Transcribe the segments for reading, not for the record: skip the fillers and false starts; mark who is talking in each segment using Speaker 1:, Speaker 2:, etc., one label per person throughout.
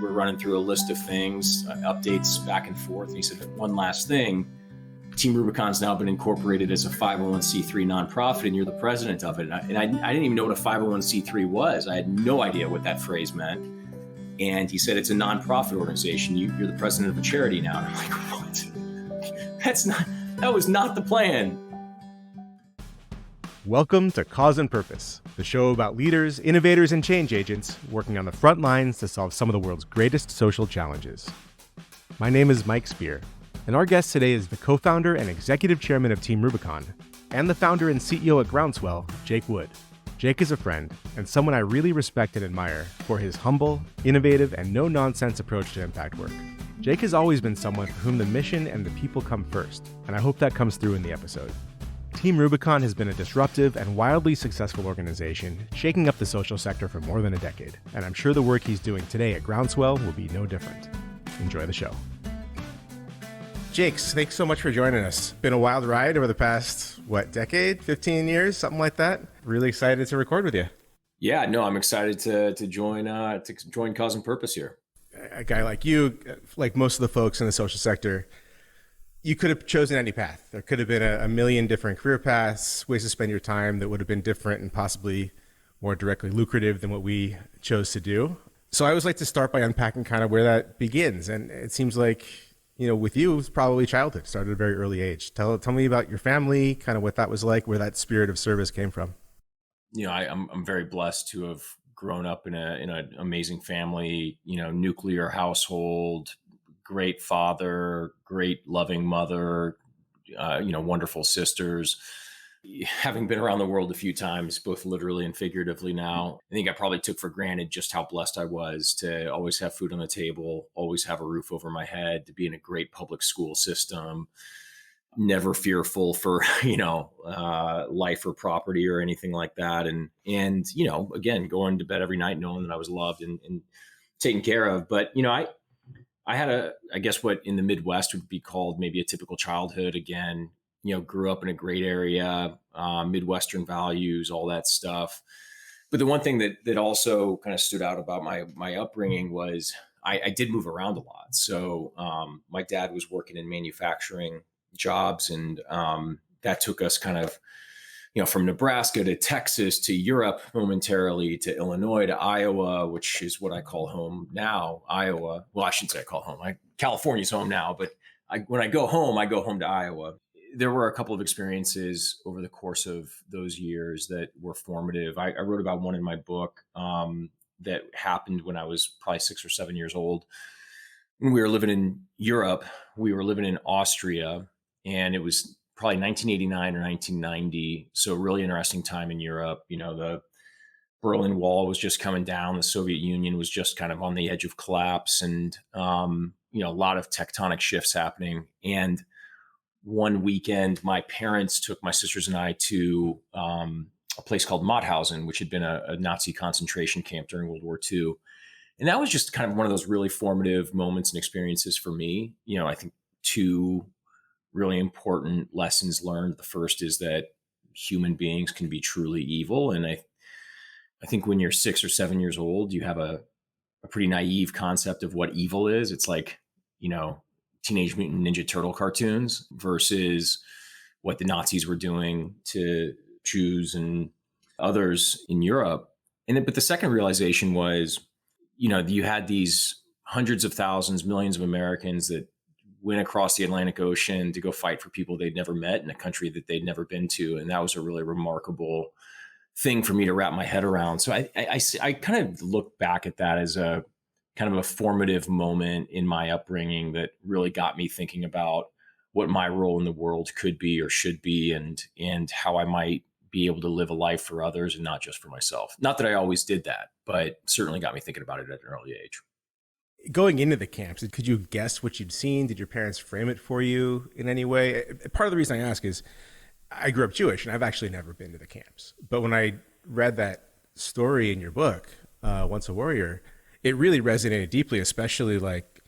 Speaker 1: we're running through a list of things, updates back and forth. And he said, one last thing, Team Rubicon's now been incorporated as a 501c3 nonprofit, and you're the president of it. And I didn't even know what a 501c3 was. I had no idea what that phrase meant. And he said, it's a nonprofit organization. You're the president of a charity now. And I'm like, what? That was not the plan.
Speaker 2: Welcome to Cause and Purpose, the show about leaders, innovators, and change agents working on the front lines to solve some of the world's greatest social challenges. My name is Mike Spear, and our guest today is the co-founder and executive chairman of Team Rubicon, and the founder and CEO at Groundswell, Jake Wood. Jake is a friend, and someone I really respect and admire for his humble, innovative, and no-nonsense approach to impact work. Jake has always been someone for whom the mission and the people come first, and I hope that comes through in the episode. Team Rubicon has been a disruptive and wildly successful organization, shaking up the social sector for more than a decade, and I'm sure the work he's doing today at Groundswell will be no different. Enjoy the show. Jakes, thanks so much for joining us. Been a wild ride over the past, decade, 15 years, something like that. Really excited to record with you.
Speaker 1: Yeah, no, I'm excited to join Cause and Purpose here.
Speaker 2: A guy like you, like most of the folks in the social sector, you could have chosen any path. There could have been a million different career paths, ways to spend your time that would have been different and possibly more directly lucrative than what we chose to do. So I always like to start by unpacking kind of where that begins. And it seems like, with you, it was probably childhood, started at a very early age. Tell me about your family, kind of what that was like, where that spirit of service came from.
Speaker 1: I'm very blessed to have grown up in an amazing family, nuclear household, great father, great loving mother, wonderful sisters. Having been around the world a few times, both literally and figuratively now, I think I probably took for granted just how blessed I was to always have food on the table, always have a roof over my head, to be in a great public school system, never fearful for, life or property or anything like that. And again, going to bed every night knowing that I was loved and taken care of. But, I had I guess what in the Midwest would be called maybe a typical childhood. Again, grew up in a great area, Midwestern values, all that stuff. But the one thing that also kind of stood out about my upbringing was I did move around a lot. So my dad was working in manufacturing jobs, and that took us kind of, from Nebraska to Texas to Europe momentarily to Illinois to Iowa, which is what I call home now, Iowa. Well, I shouldn't say I call home. California's home now, but when I go home to Iowa. There were a couple of experiences over the course of those years that were formative. I wrote about one in my book that happened when I was probably 6 or 7 years old. When we were living in Europe, we were living in Austria, and it was probably 1989 or 1990. So really interesting time in Europe. The Berlin Wall was just coming down. The Soviet Union was just kind of on the edge of collapse, and a lot of tectonic shifts happening. And one weekend, my parents took my sisters and I to a place called Mauthausen, which had been a Nazi concentration camp during World War II. And that was just kind of one of those really formative moments and experiences for me. I think two really important lessons learned. The first is that human beings can be truly evil. And I think when you're 6 or 7 years old, you have a pretty naive concept of what evil is. It's like, Teenage Mutant Ninja Turtle cartoons versus what the Nazis were doing to Jews and others in Europe. But the second realization was, you had these hundreds of thousands, millions of Americans that went across the Atlantic Ocean to go fight for people they'd never met in a country that they'd never been to. And that was a really remarkable thing for me to wrap my head around. So I kind of look back at that as a kind of a formative moment in my upbringing that really got me thinking about what my role in the world could be or should be, and how I might be able to live a life for others and not just for myself. Not that I always did that, but certainly got me thinking about it at an early age.
Speaker 2: Going into the camps, could you guess what you'd seen? Did your parents frame it for you in any way? Part of the reason I ask is I grew up Jewish, and I've actually never been to the camps. But when I read that story in your book, Once a Warrior, it really resonated deeply, especially like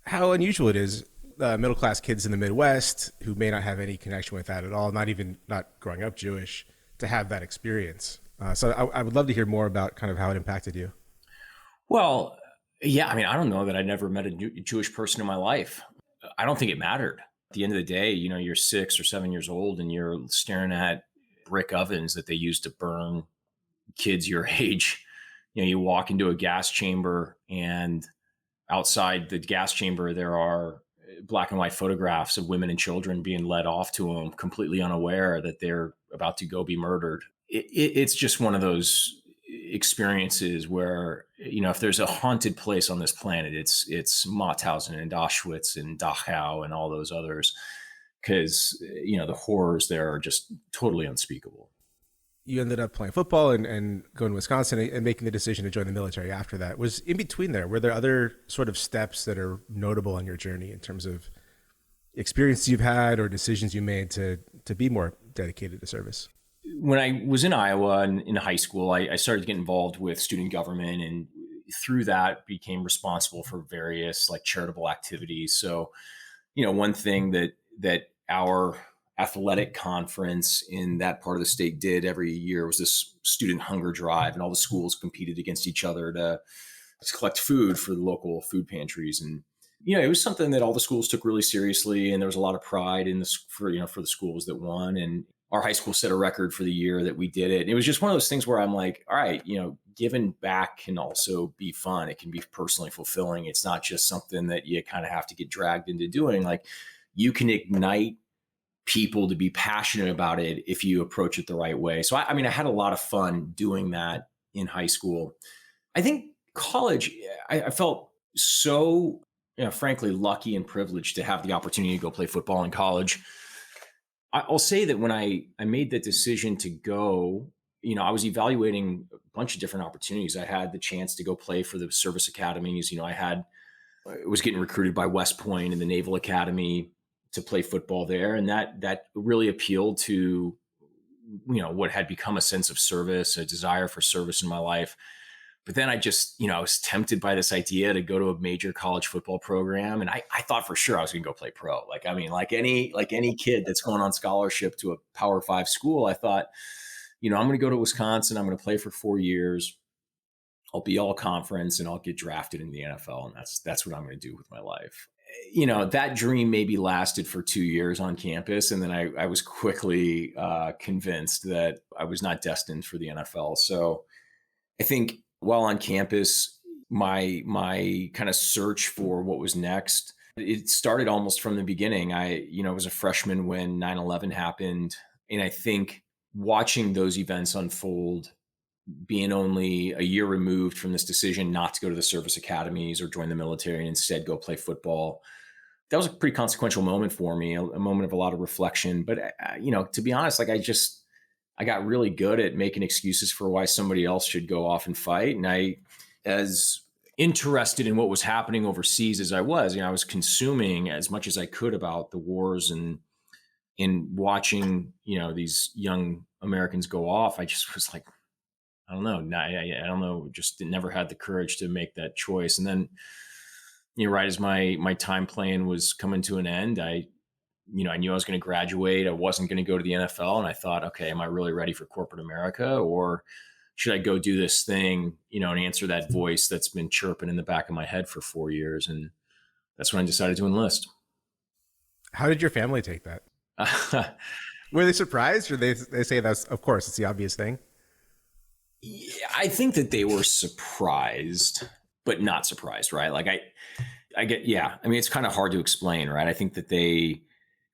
Speaker 2: how unusual it is, middle-class kids in the Midwest who may not have any connection with that at all, not growing up Jewish, to have that experience. So I would love to hear more about kind of how it impacted you.
Speaker 1: Well, Yeah, I mean, I don't know that I never met a Jewish person in my life. I don't think it mattered. At the end of the day, you're 6 or 7 years old and you're staring at brick ovens that they use to burn kids your age. You walk into a gas chamber, and outside the gas chamber, there are black and white photographs of women and children being led off to them, completely unaware that they're about to go be murdered. It's just one of those experiences where, if there's a haunted place on this planet, it's Mauthausen and Auschwitz and Dachau and all those others, because the horrors there are just totally unspeakable.
Speaker 2: You ended up playing football and going to Wisconsin and making the decision to join the military after that. Was in between there, were there other sort of steps that are notable on your journey in terms of experiences you've had or decisions you made to be more dedicated to service?
Speaker 1: When I was in Iowa and in high school, I started to get involved with student government, and through that became responsible for various like charitable activities. So, one thing that our athletic conference in that part of the state did every year was this student hunger drive, and all the schools competed against each other to collect food for the local food pantries. And it was something that all the schools took really seriously, and there was a lot of pride in this for the schools that won. And our high school set a record for the year that we did it. And it was just one of those things where I'm like, all right, giving back can also be fun. It can be personally fulfilling. It's not just something that you kind of have to get dragged into doing. Like, you can ignite people to be passionate about it if you approach it the right way. So I mean, I had a lot of fun doing that in high school. I think college, I felt so, frankly, lucky and privileged to have the opportunity to go play football in college. I'll say that when I made that decision to go, I was evaluating a bunch of different opportunities. I had the chance to go play for the service academies. I was getting recruited by West Point and the Naval Academy to play football there, and that really appealed to what had become a sense of service, a desire for service in my life. But then I just, I was tempted by this idea to go to a major college football program. And I thought for sure I was going to go play pro. Like, I mean, like any kid that's going on scholarship to a Power 5 school, I thought, I'm going to go to Wisconsin. I'm going to play for 4 years. I'll be all conference and I'll get drafted in the NFL. And that's what I'm going to do with my life. That dream maybe lasted for 2 years on campus. And then I was quickly convinced that I was not destined for the NFL. So I think while on campus, my kind of search for what was next, it started almost from the beginning. I was a freshman when 9/11 happened. And I think watching those events unfold, being only a year removed from this decision not to go to the service academies or join the military and instead go play football, that was a pretty consequential moment for me, a moment of a lot of reflection. But, to be honest, like I got really good at making excuses for why somebody else should go off and fight. And as interested in what was happening overseas as I was consuming as much as I could about the wars and in watching, these young Americans go off. I just was like, I don't know. I don't know. Just never had the courage to make that choice. And then, right as my time playing was coming to an end, I knew I was going to graduate. I wasn't going to go to the NFL. And I thought, okay, am I really ready for corporate America, or should I go do this thing, and answer that voice that's been chirping in the back of my head for 4 years? And that's when I decided to enlist.
Speaker 2: How did your family take that? Were they surprised, or they say that's, of course, it's the obvious thing?
Speaker 1: Yeah, I think that they were surprised, but not surprised, right? Like I get, yeah. I mean, it's kind of hard to explain, right? I think that they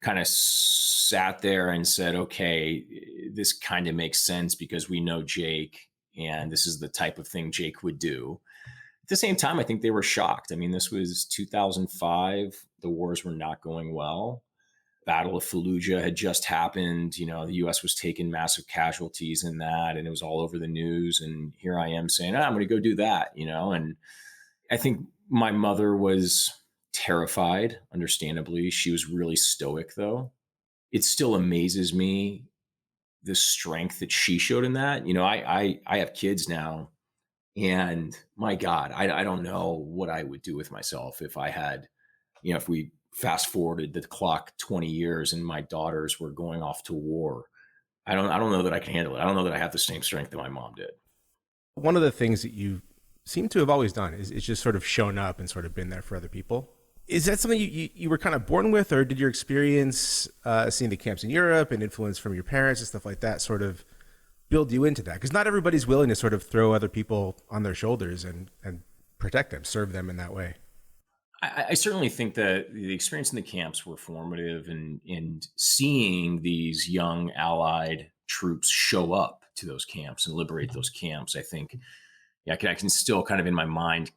Speaker 1: kind of sat there and said, okay, this kind of makes sense because we know Jake and this is the type of thing Jake would do. At the same time, I think they were shocked. I mean, this was 2005. The wars were not going well. Battle of Fallujah had just happened. The U.S. was taking massive casualties in that, and it was all over the news. And here I am saying, I'm going to go do that, and I think my mother was terrified, understandably. She was really stoic, though. It still amazes me the strength that she showed in that. I have kids now, and my God, I don't know what I would do with myself if I had, if we fast forwarded the clock 20 years and my daughters were going off to war. I don't know that I can handle it. I don't know that I have the same strength that my mom did.
Speaker 2: One of the things that you seem to have always done is just sort of shown up and sort of been there for other people. Is that something you were kind of born with, or did your experience seeing the camps in Europe and influence from your parents and stuff like that sort of build you into that? Because not everybody's willing to sort of throw other people on their shoulders and protect them, serve them in that way.
Speaker 1: I certainly think that the experience in the camps were formative, and seeing these young allied troops show up to those camps and liberate those camps. I think, yeah, I can still kind of in my mind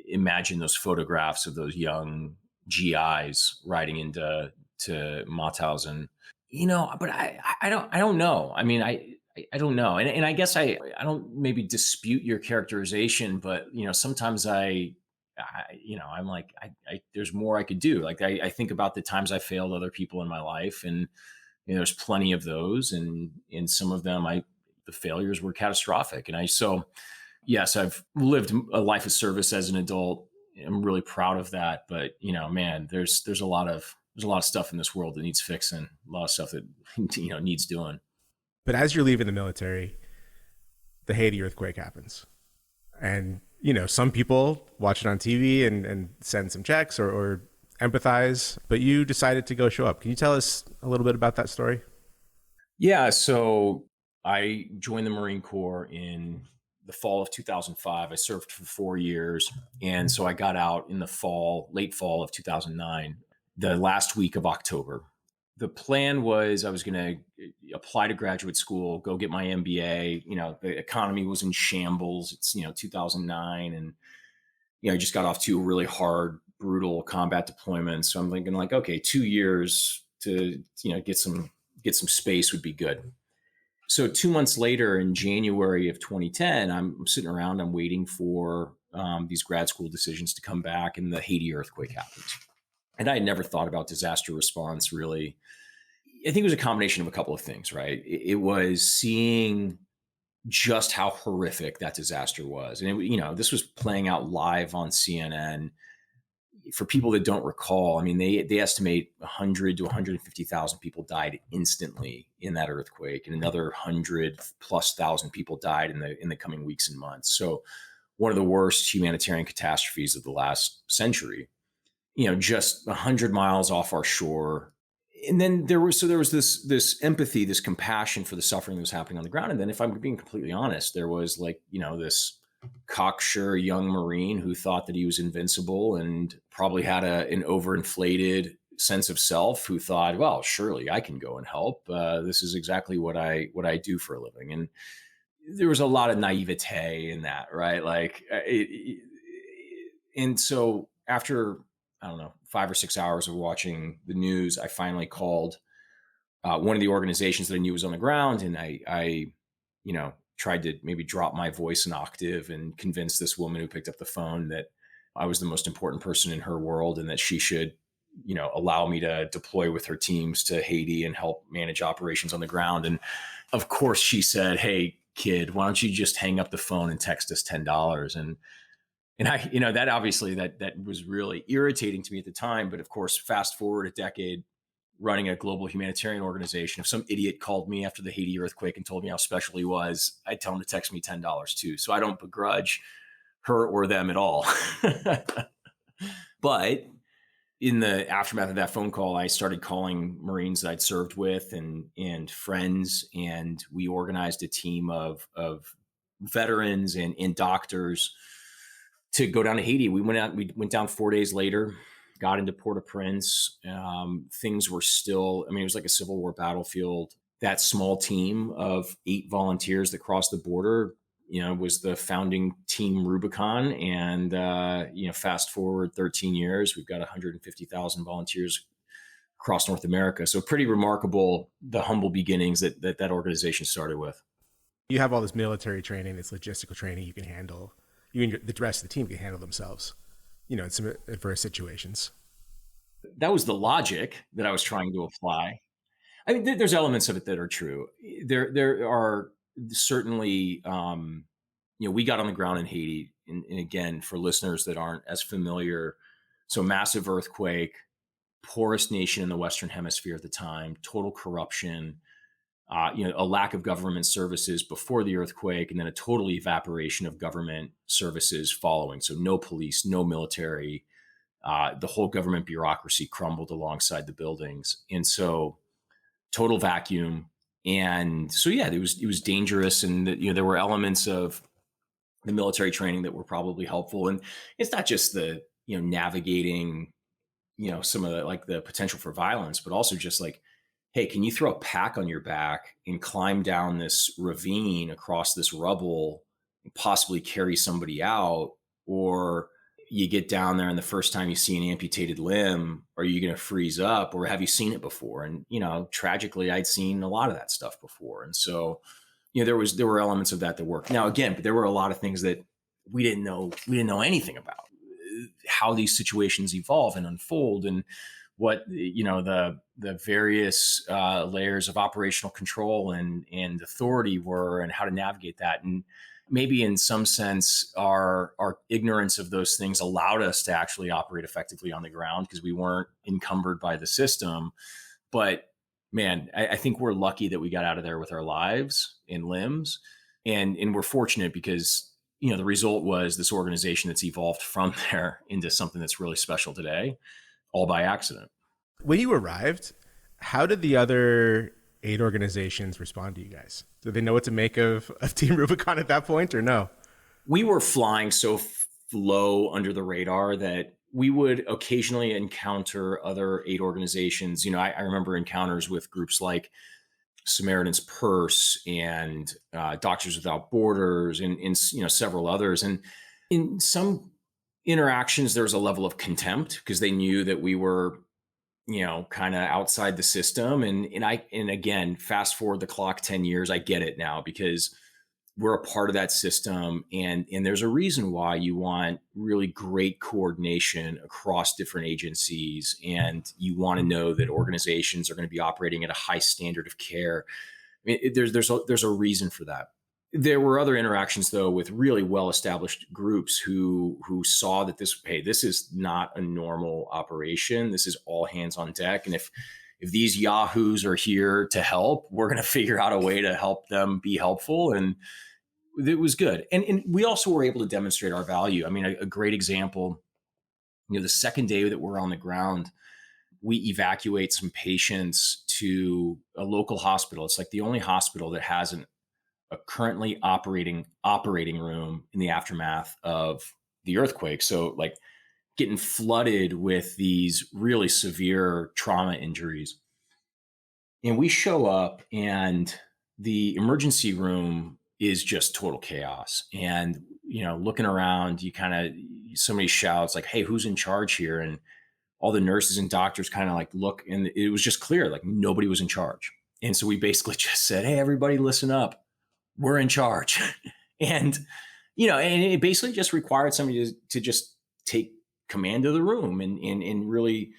Speaker 1: imagine those photographs of those young GIs riding into Mauthausen. But I don't know. I mean, I don't know, and I guess I don't maybe dispute your characterization, but sometimes I'm like, there's more I could do. Like I think about the times I failed other people in my life, and there's plenty of those, and in some of them, the failures were catastrophic, and so yes, I've lived a life of service as an adult. I'm really proud of that, but man, there's a lot of stuff in this world that needs fixing, a lot of stuff that needs doing.
Speaker 2: But as you're leaving the military, the Haiti earthquake happens. And, some people watch it on TV and send some checks or empathize, but you decided to go show up. Can you tell us a little bit about that story?
Speaker 1: Yeah, so I joined the Marine Corps in the fall of 2005. I served for 4 years. And so I got out in the late fall of 2009, the last week of October. The plan was I was going to apply to graduate school, go get my MBA. The economy was in shambles. It's, 2009. And, I just got off two really hard, brutal combat deployments. So I'm thinking like, okay, 2 years to, get some space would be good. So 2 months later, in January of 2010, I'm sitting around, I'm waiting for these grad school decisions to come back, and the Haiti earthquake happens. And I had never thought about disaster response really. I think it was a combination of a couple of things, right? It was seeing just how horrific that disaster was. And, this was playing out live on CNN. For people that don't recall, I mean, they estimate 100 to 150,000 people died instantly in that earthquake, and another 100,000+ people died in the coming weeks and months. So one of the worst humanitarian catastrophes of the last century. Just 100 miles off our shore. And then there was this empathy, this compassion for the suffering that was happening on the ground. And then, if I'm being completely honest, there was this cocksure young Marine who thought that he was invincible and probably had an overinflated sense of self, who thought, well, surely I can go and help. This is exactly what I do for a living. And there was a lot of naivete in that, right? And so after, I don't know, 5 or 6 hours of watching the news, I finally called one of the organizations that I knew was on the ground, and I tried to maybe drop my voice an octave and convince this woman who picked up the phone that I was the most important person in her world, and that she should, allow me to deploy with her teams to Haiti and help manage operations on the ground. And of course, she said, "Hey, kid, why don't you just hang up the phone and text us $10?" And I, that obviously that was really irritating to me at the time. But of course, fast forward a decade, running a global humanitarian organization, if some idiot called me after the Haiti earthquake and told me how special he was, I'd tell him to text me $10 too. So I don't begrudge her or them at all. But in the aftermath of that phone call, I started calling Marines that I'd served with and friends, and we organized a team of veterans and doctors to go down to Haiti. We went down 4 days later, got into Port-au-Prince. Things were still, it was like a Civil War battlefield. That small team of 8 volunteers that crossed the border, was the founding team Rubicon. And, fast forward 13 years, we've got 150,000 volunteers across North America. So pretty remarkable, the humble beginnings that organization started with.
Speaker 2: You have all this military training, this logistical training you can handle. You and the rest of the team can handle themselves, in some adverse situations.
Speaker 1: That was the logic that I was trying to apply. I mean, there's elements of it that are true. There are certainly, we got on the ground in Haiti, and again, for listeners that aren't as familiar, so massive earthquake, poorest nation in the Western Hemisphere at the time, total corruption, a lack of government services before the earthquake, and then a total evaporation of government services following. So no police, no military, the whole government bureaucracy crumbled alongside the buildings, and so total vacuum. And so yeah, it was dangerous, and there were elements of the military training that were probably helpful. And it's not just the navigating some of the like the potential for violence, but also just like, hey, can you throw a pack on your back and climb down this ravine across this rubble and possibly carry somebody out? Or you get down there and the first time you see an amputated limb, are you going to freeze up, or have you seen it before? And tragically, I'd seen a lot of that stuff before. And so there were elements of that worked. Now again, but there were a lot of things that we didn't know anything about, how these situations evolve and unfold, and what the various layers of operational control and authority were, and how to navigate that. And maybe in some sense our ignorance of those things allowed us to actually operate effectively on the ground because we weren't encumbered by the system. But man, I think we're lucky that we got out of there with our lives and limbs, and we're fortunate because the result was this organization that's evolved from there into something that's really special today, all by accident.
Speaker 2: When you arrived, how did the other 8 organizations respond to you guys? Did they know what to make of Team Rubicon at that point, or no?
Speaker 1: We were flying so low under the radar that we would occasionally encounter other 8 organizations. I remember encounters with groups like Samaritan's Purse and Doctors Without Borders, and several others. And in some interactions, there was a level of contempt because they knew that we were kind of outside the system. And again, fast forward the clock 10 years, I get it now because we're a part of that system. And there's a reason why you want really great coordination across different agencies. And you want to know that organizations are going to be operating at a high standard of care. I mean, there's a reason for that. There were other interactions though with really well-established groups who saw that this is not a normal operation. This is all hands on deck. And if these yahoos are here to help, we're going to figure out a way to help them be helpful. And it was good. And we also were able to demonstrate our value. I mean, a great example, the second day that we're on the ground, we evacuate some patients to a local hospital. It's like the only hospital that has a currently operating room in the aftermath of the earthquake. So like getting flooded with these really severe trauma injuries. And we show up and the emergency room is just total chaos. And, looking around, somebody shouts like, hey, who's in charge here? And all the nurses and doctors kind of like look, and it was just clear, like nobody was in charge. And so we basically just said, hey, everybody listen up. We're in charge. and, and it basically just required somebody to just take command of the room and really,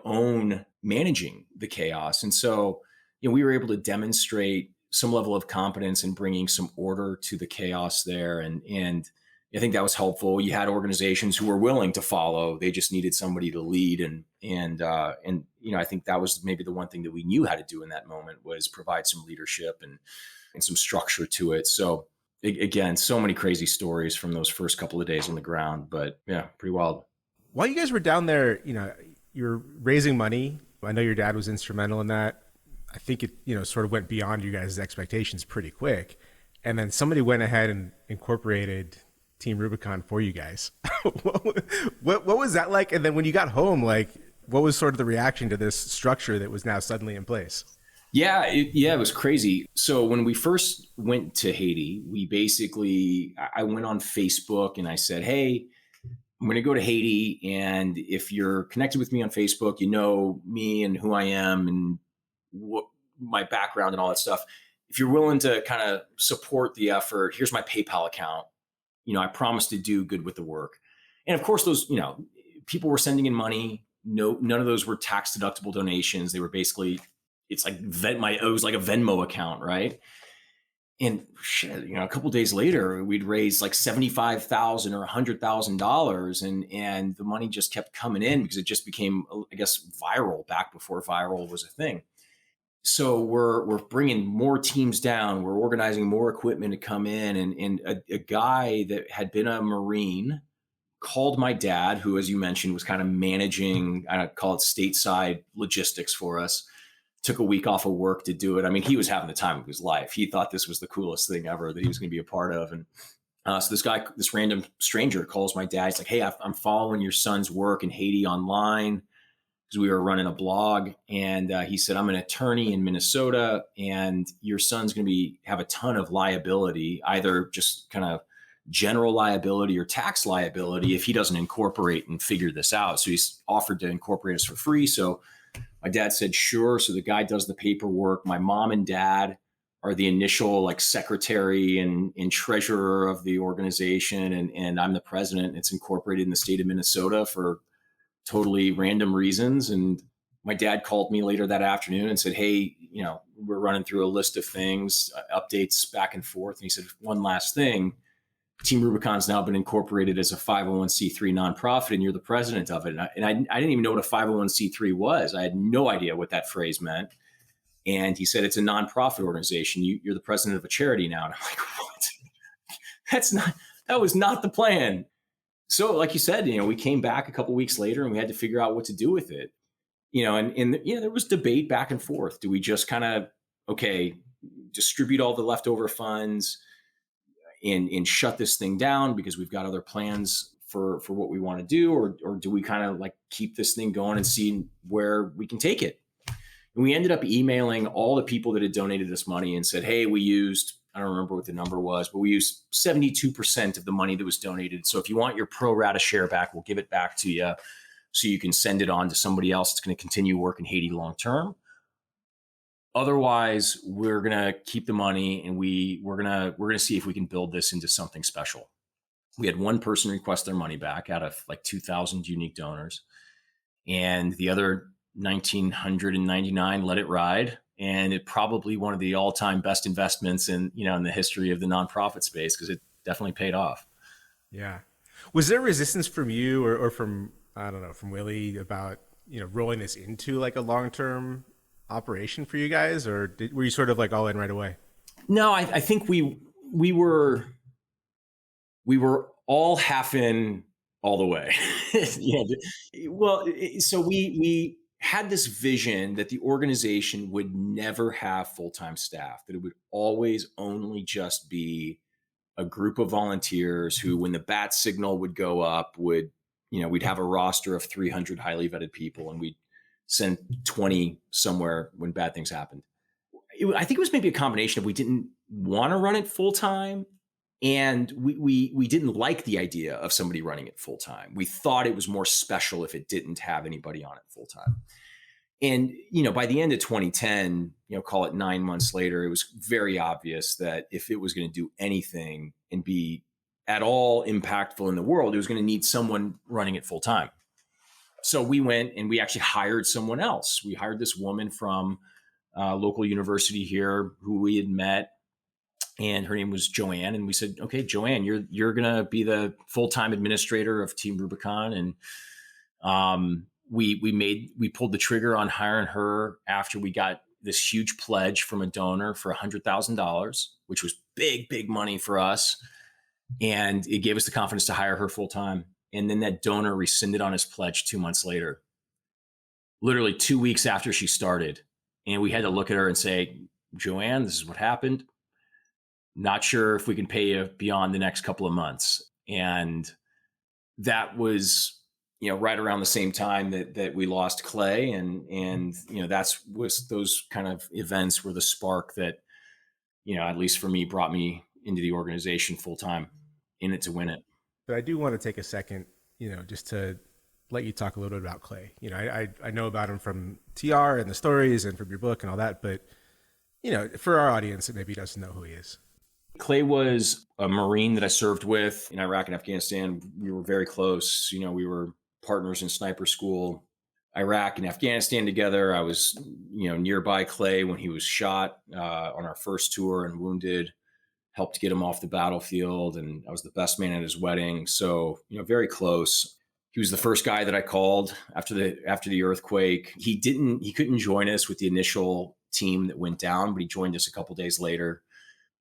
Speaker 1: own managing the chaos. And so, we were able to demonstrate some level of competence in bringing some order to the chaos there. And I think that was helpful. You had organizations who were willing to follow. They just needed somebody to lead. And I think that was maybe the one thing that we knew how to do in that moment was provide some leadership and some structure to it. So again, so many crazy stories from those first couple of days on the ground, but yeah, pretty wild.
Speaker 2: While you guys were down there, you're raising money. I know your dad was instrumental in that. I think it, sort of went beyond you guys' expectations pretty quick. And then somebody went ahead and incorporated Team Rubicon for you guys. what was that like? And then when you got home, like, what was sort of the reaction to this structure that was now suddenly in place?
Speaker 1: Yeah, it was crazy. So when we first went to Haiti, I went on Facebook and I said, hey, I'm going to go to Haiti. And if you're connected with me on Facebook, you know me and who I am and what my background and all that stuff. If you're willing to kind of support the effort, here's my PayPal account. I promise to do good with the work. And of course, those, people were sending in money. No, none of those were tax deductible donations. They were basically, it was like a Venmo account, right? And shit, a couple of days later, we'd raised like $75,000 or $100,000, and the money just kept coming in because it just became, I guess, viral back before viral was a thing. So we're bringing more teams down. We're organizing more equipment to come in, and a guy that had been a Marine called my dad, who, as you mentioned, was kind of managing, I call it stateside logistics for us. Took a week off of work to do it. I mean, he was having the time of his life. He thought this was the coolest thing ever that he was going to be a part of. And so this guy, this random stranger, calls my dad. He's like, "Hey, I'm following your son's work in Haiti online," because we were running a blog. And he said, "I'm an attorney in Minnesota, and your son's going to have a ton of liability, either just kind of general liability or tax liability, if he doesn't incorporate and figure this out." So he's offered to incorporate us for free. So my dad said, "Sure." So the guy does the paperwork. My mom and dad are the initial like secretary and treasurer of the organization. And I'm the president. It's incorporated in the state of Minnesota for totally random reasons. And my dad called me later that afternoon and said, "Hey, we're running through a list of things, updates back and forth." And he said, "One last thing. Team Rubicon's now been incorporated as a 501c3 nonprofit, and you're the president of it." And I didn't even know what a 501c3 was. I had no idea what that phrase meant. And he said, "It's a nonprofit organization. You're the president of a charity now." And I'm like, "What? That was not the plan." So, like you said, we came back a couple weeks later and we had to figure out what to do with it. And there was debate back and forth. Do we just kind of, okay, distribute all the leftover funds and shut this thing down because we've got other plans for what we want to do, or do we kind of like keep this thing going and see where we can take it? And we ended up emailing all the people that had donated this money and said, "Hey, we used," I don't remember what the number was, but we used 72% of the money that was donated. So if you want your pro rata share back, we'll give it back to you so you can send it on to somebody else that's going to continue work in Haiti long term. Otherwise, we're going to keep the money and we're going to see if we can build this into something special." We had one person request their money back out of like 2,000 unique donors, and the other 1,999 let it ride. And it probably one of the all-time best investments in the history of the nonprofit space, because it definitely paid off.
Speaker 2: Yeah. Was there resistance from you or from, I don't know, from Willie about, rolling this into like a long-term operation for you guys, or were you sort of like all in right away?
Speaker 1: No, I think we were all half in all the way. Well, so we had this vision that the organization would never have full-time staff, that it would always only just be a group of volunteers who, when the bat signal would go up, we'd have a roster of 300 highly vetted people, and we'd send 20 somewhere when bad things happened. I think it was maybe a combination of we didn't want to run it full time, and we didn't like the idea of somebody running it full time. We thought it was more special if it didn't have anybody on it full time. And by the end of 2010, call it 9 months later, it was very obvious that if it was going to do anything and be at all impactful in the world, it was going to need someone running it full time. So we went and we actually hired someone else. We hired this woman from a local university here who we had met, and her name was Joanne. And we said, "Okay, Joanne, you're going to be the full-time administrator of Team Rubicon." And we pulled the trigger on hiring her after we got this huge pledge from a donor for $100,000, which was big money for us. And it gave us the confidence to hire her full time. And then that donor rescinded on his pledge 2 months later, literally 2 weeks after she started. And we had to look at her and say, "Joanne, this is what happened. Not sure if we can pay you beyond the next couple of months." And that was, right around the same time that we lost Clay. And was those kind of events were the spark that, at least for me, brought me into the organization full time, in it to win it.
Speaker 2: But I do want to take a second, just to let you talk a little bit about Clay. I know about him from TR and the stories and from your book and all that, but, for our audience that maybe doesn't know who he is.
Speaker 1: Clay was a Marine that I served with in Iraq and Afghanistan. We were very close. We were partners in sniper school, Iraq and Afghanistan together. I was, nearby Clay when he was shot on our first tour and wounded, helped get him off the battlefield. And I was the best man at his wedding. So, very close. He was the first guy that I called after the earthquake. He couldn't join us with the initial team that went down, but he joined us a couple days later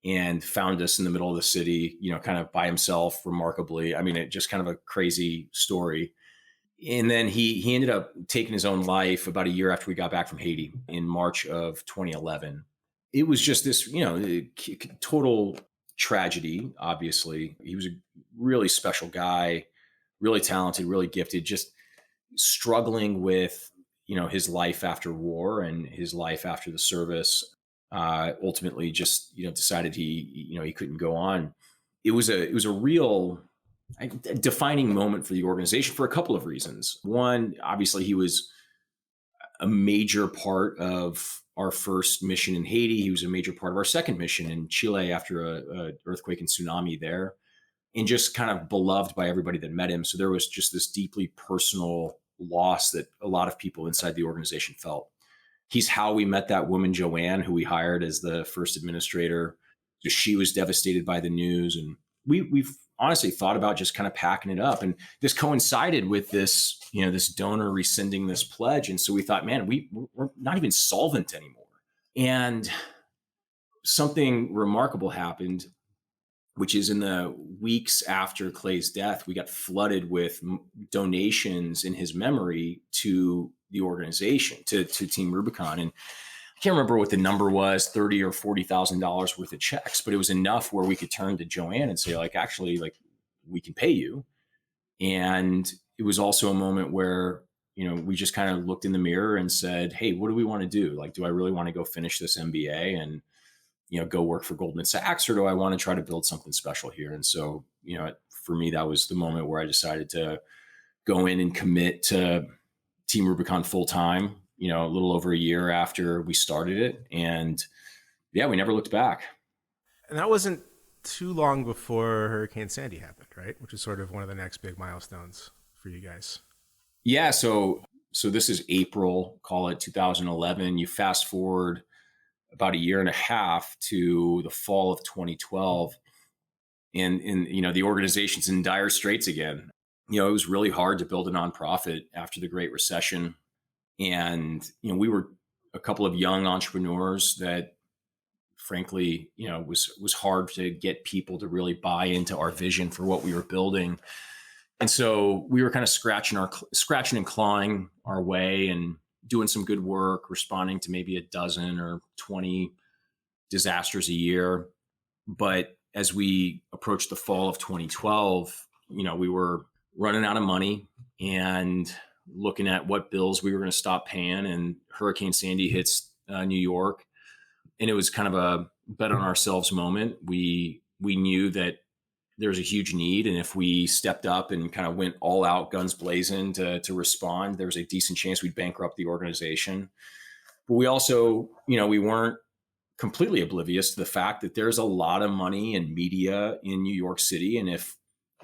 Speaker 1: and found us in the middle of the city, kind of by himself, remarkably. I mean, it just kind of a crazy story. And then he ended up taking his own life about a year after we got back from Haiti in March of 2011. It was just this, total tragedy. Obviously, he was a really special guy, really talented, really gifted, just struggling with, his life after war and his life after the service. Ultimately, just decided he couldn't go on. It was a real defining moment for the organization for a couple of reasons. One, obviously, he was a major part of our first mission in Haiti. He was a major part of our second mission in Chile after a earthquake and tsunami there, and just kind of beloved by everybody that met him. So there was just this deeply personal loss that a lot of people inside the organization felt. He's how we met that woman, Joanne, who we hired as the first administrator. Just she was devastated by the news. And we've honestly thought about just kind of packing it up. And this coincided with this, this donor rescinding this pledge. And so we thought, man, we're not even solvent anymore. And something remarkable happened, which is in the weeks after Clay's death, we got flooded with donations in his memory to the organization, to Team Rubicon. And I can't remember what the number was, $30,000 or $40,000 worth of checks, but it was enough where we could turn to Joanne and say, actually, we can pay you. And it was also a moment where, we just kind of looked in the mirror and said, hey, what do we want to do? Do I really want to go finish this MBA and, go work for Goldman Sachs, or do I want to try to build something special here? And so, for me, that was the moment where I decided to go in and commit to Team Rubicon full time, a little over a year after we started it. And yeah, we never looked back.
Speaker 2: And that wasn't too long before Hurricane Sandy happened, right? Which is sort of one of the next big milestones for you guys.
Speaker 1: Yeah. So this is April, call it 2011. You fast forward about a year and a half to the fall of 2012. And the organization's in dire straits again. It was really hard to build a nonprofit after the Great Recession. And, we were a couple of young entrepreneurs that frankly, was hard to get people to really buy into our vision for what we were building. And so we were kind of scratching and clawing our way and doing some good work, responding to maybe a dozen or 20 disasters a year. But as we approached the fall of 2012, we were running out of money and looking at what bills we were going to stop paying. And Hurricane Sandy hits New York. And it was kind of a bet on ourselves moment. We knew that there was a huge need. And if we stepped up and kind of went all out, guns blazing to respond, there was a decent chance we'd bankrupt the organization. But we also, we weren't completely oblivious to the fact that there's a lot of money and media in New York City. And if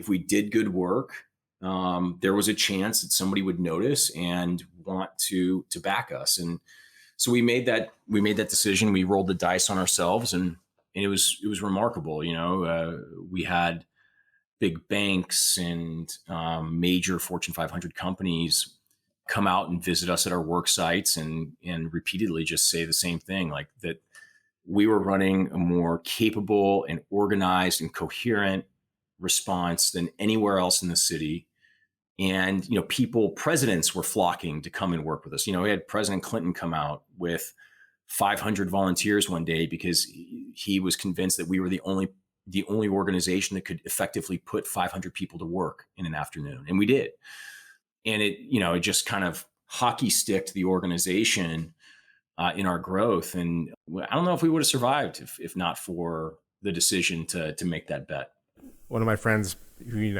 Speaker 1: we did good work, there was a chance that somebody would notice and want to back us. And so we made that decision. We rolled the dice on ourselves, and it was remarkable. We had big banks and major Fortune 500 companies come out and visit us at our work sites and repeatedly just say the same thing, like that we were running a more capable and organized and coherent response than anywhere else in the city. And, presidents were flocking to come and work with us. We had President Clinton come out with 500 volunteers one day because he was convinced that we were the only organization that could effectively put 500 people to work in an afternoon. And we did. And it just kind of hockey sticked the organization in our growth. And I don't know if we would have survived if not for the decision to make that bet.
Speaker 2: One of my friends, who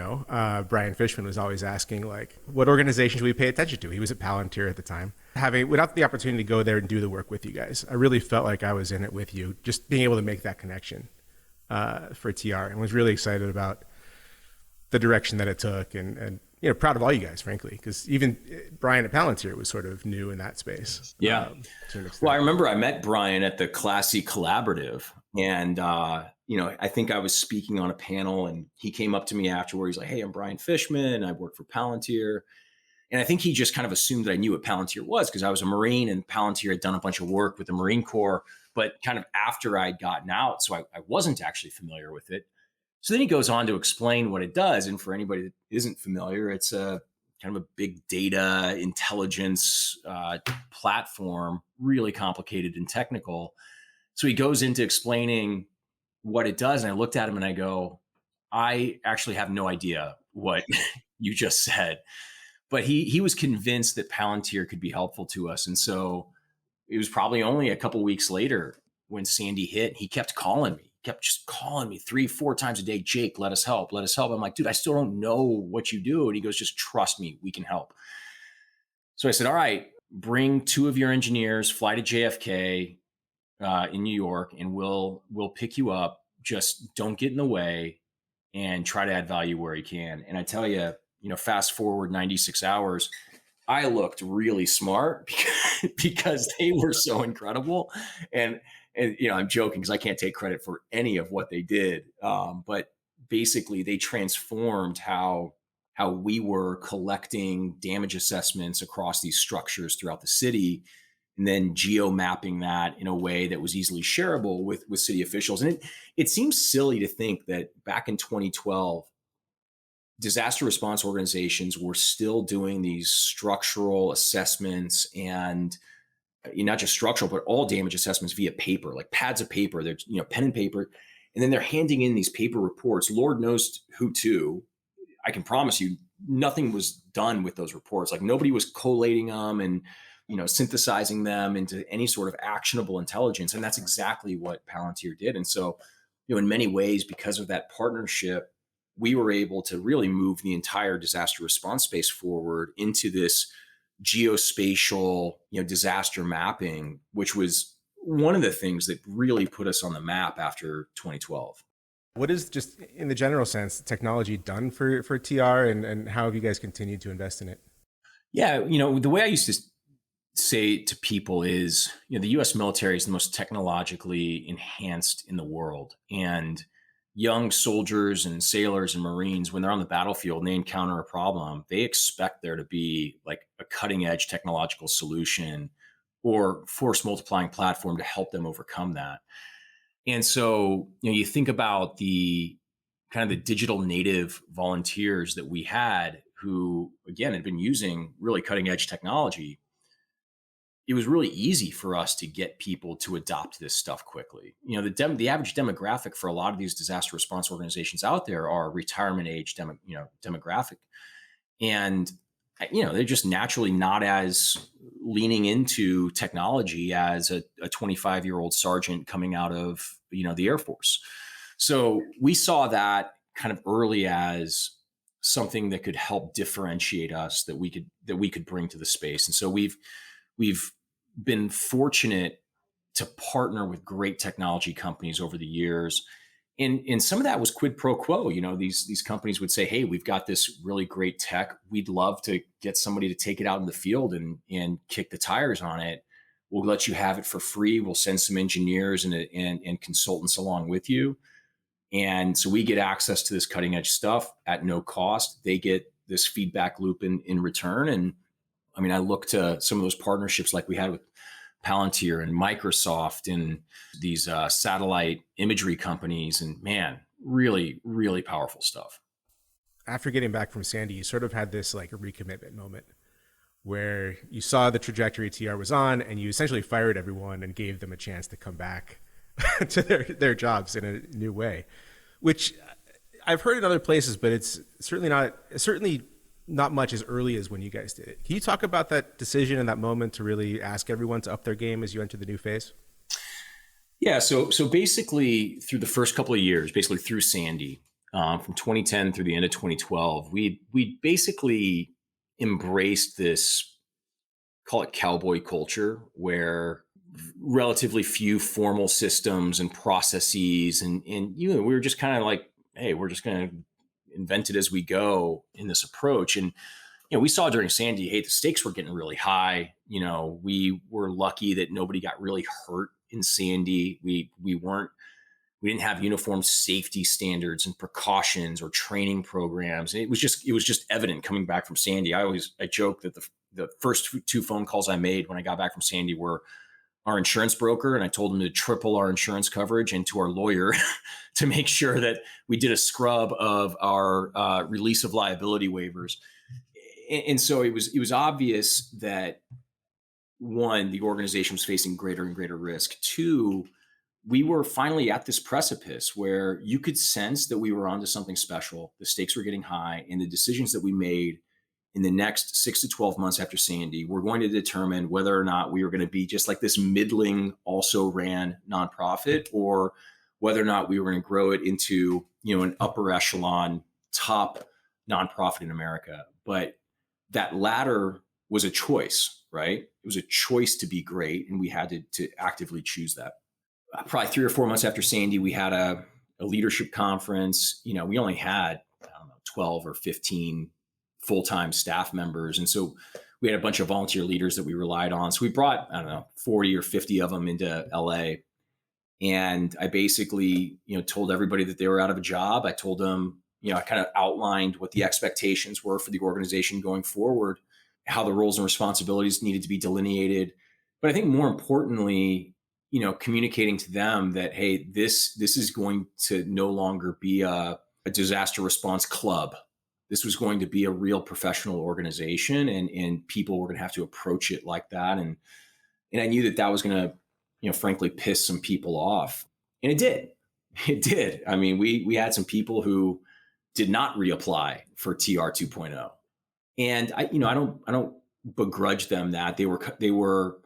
Speaker 2: Brian Fishman, was always asking, what organization should we pay attention to? He was at Palantir at the time. Without the opportunity to go there and do the work with you guys, I really felt like I was in it with you, just being able to make that connection for TR, and was really excited about the direction that it took, and proud of all you guys, frankly, because even Brian at Palantir was sort of new in that space.
Speaker 1: Yeah. Well, I remember I met Brian at the Classy Collaborative, and I think I was speaking on a panel, and he came up to me afterward. He's like, "Hey, I'm Brian Fishman. I work for Palantir." And I think he just kind of assumed that I knew what Palantir was because I was a Marine and Palantir had done a bunch of work with the Marine Corps, but kind of after I'd gotten out. So I wasn't actually familiar with it. So then he goes on to explain what it does. And for anybody that isn't familiar, it's a kind of a big data intelligence platform, really complicated and technical. So he goes into explaining what it does. And I looked at him and I go, I actually have no idea what you just said. But he was convinced that Palantir could be helpful to us. And so it was probably only a couple of weeks later when Sandy hit. He kept calling me, kept just calling me 3-4 times a day. Jake, let us help. Let us help. I'm like, dude, I still don't know what you do. And he goes, just trust me, we can help. So I said, all right, bring 2 of your engineers, fly to JFK in New York, and we'll pick you up. Just don't get in the way and try to add value where you can. And I tell you, fast forward 96 hours, I looked really smart because they were so incredible. And I'm joking because I can't take credit for any of what they did. But basically they transformed how we were collecting damage assessments across these structures throughout the city, and then geo mapping that in a way that was easily shareable with city officials. And it seems silly to think that back in 2012, disaster response organizations were still doing these structural assessments, and not just structural, but all damage assessments via paper, like pads of paper. They're pen and paper, and then they're handing in these paper reports. Lord knows who to. I can promise you, nothing was done with those reports. Like nobody was collating them and synthesizing them into any sort of actionable intelligence. And that's exactly what Palantir did. And so, in many ways, because of that partnership, we were able to really move the entire disaster response space forward into this geospatial, disaster mapping, which was one of the things that really put us on the map after 2012.
Speaker 2: What is, just in the general sense, technology done for TR, and how have you guys continued to invest in it?
Speaker 1: Yeah, the way I used to say to people is, the US military is the most technologically enhanced in the world. And young soldiers and sailors and Marines, when they're on the battlefield and they encounter a problem, they expect there to be like a cutting edge technological solution or force multiplying platform to help them overcome that. And so, you think about the kind of the digital native volunteers that we had who, again, had been using really cutting edge technology. It was really easy for us to get people to adopt this stuff quickly. The average demographic for a lot of these disaster response organizations out there are retirement age demographic, and they're just naturally not as leaning into technology as a 25-year-old sergeant coming out of the Air Force. So we saw that kind of early as something that could help differentiate us, that we could bring to the space. And so we've been fortunate to partner with great technology companies over the years. And some of that was quid pro quo. These companies would say, hey, we've got this really great tech. We'd love to get somebody to take it out in the field and kick the tires on it. We'll let you have it for free. We'll send some engineers and consultants along with you. And so we get access to this cutting edge stuff at no cost. They get this feedback loop in return. And I mean, I look to some of those partnerships like we had with Palantir and Microsoft and these satellite imagery companies, and man, really, really powerful stuff.
Speaker 2: After getting back from Sandy, you sort of had this like a recommitment moment where you saw the trajectory TR was on, and you essentially fired everyone and gave them a chance to come back to their jobs in a new way, which I've heard in other places, but it's certainly not much as early as when you guys did it. Can you talk about that decision and that moment to really ask everyone to up their game as you enter the new phase?
Speaker 1: Yeah. So basically through the first couple of years, basically through Sandy, from 2010 through the end of 2012, we basically embraced this, call it cowboy culture, where relatively few formal systems and processes, and we were just kind of like, hey, we're just going to invent it as we go in this approach. And we saw during Sandy, hey, the stakes were getting really high. We were lucky that nobody got really hurt in Sandy. We We didn't have uniform safety standards and precautions or training programs. And it was just evident coming back from Sandy. I joke that the first two phone calls I made when I got back from Sandy were our insurance broker, and I told him to triple our insurance coverage, and to our lawyer to make sure that we did a scrub of our release of liability waivers. And so it was obvious that, one, the organization was facing greater and greater risk. Two, we were finally at this precipice where you could sense that we were onto something special. The stakes were getting high, and the decisions that we made in the next 6 to 12 months after Sandy were going to determine whether or not we were going to be just like this middling, also ran nonprofit, or whether or not we were going to grow it into, an upper echelon top nonprofit in America. But that latter was a choice, right? It was a choice to be great, and we had to actively choose that. Probably 3 or 4 months after Sandy, we had a leadership conference. We only had, I don't know, 12 or 15 full-time staff members. And so we had a bunch of volunteer leaders that we relied on. So we brought, I don't know, 40 or 50 of them into LA. And I basically, told everybody that they were out of a job. I told them, I kind of outlined what the expectations were for the organization going forward, how the roles and responsibilities needed to be delineated. But I think more importantly, communicating to them that, hey, this is going to no longer be a disaster response club. This was going to be a real professional organization, and people were going to have to approach it like that. And I knew that was going to, frankly, piss some people off. And it did. It did. I mean, we had some people who did not reapply for TR 2.0. And I don't begrudge them that. They were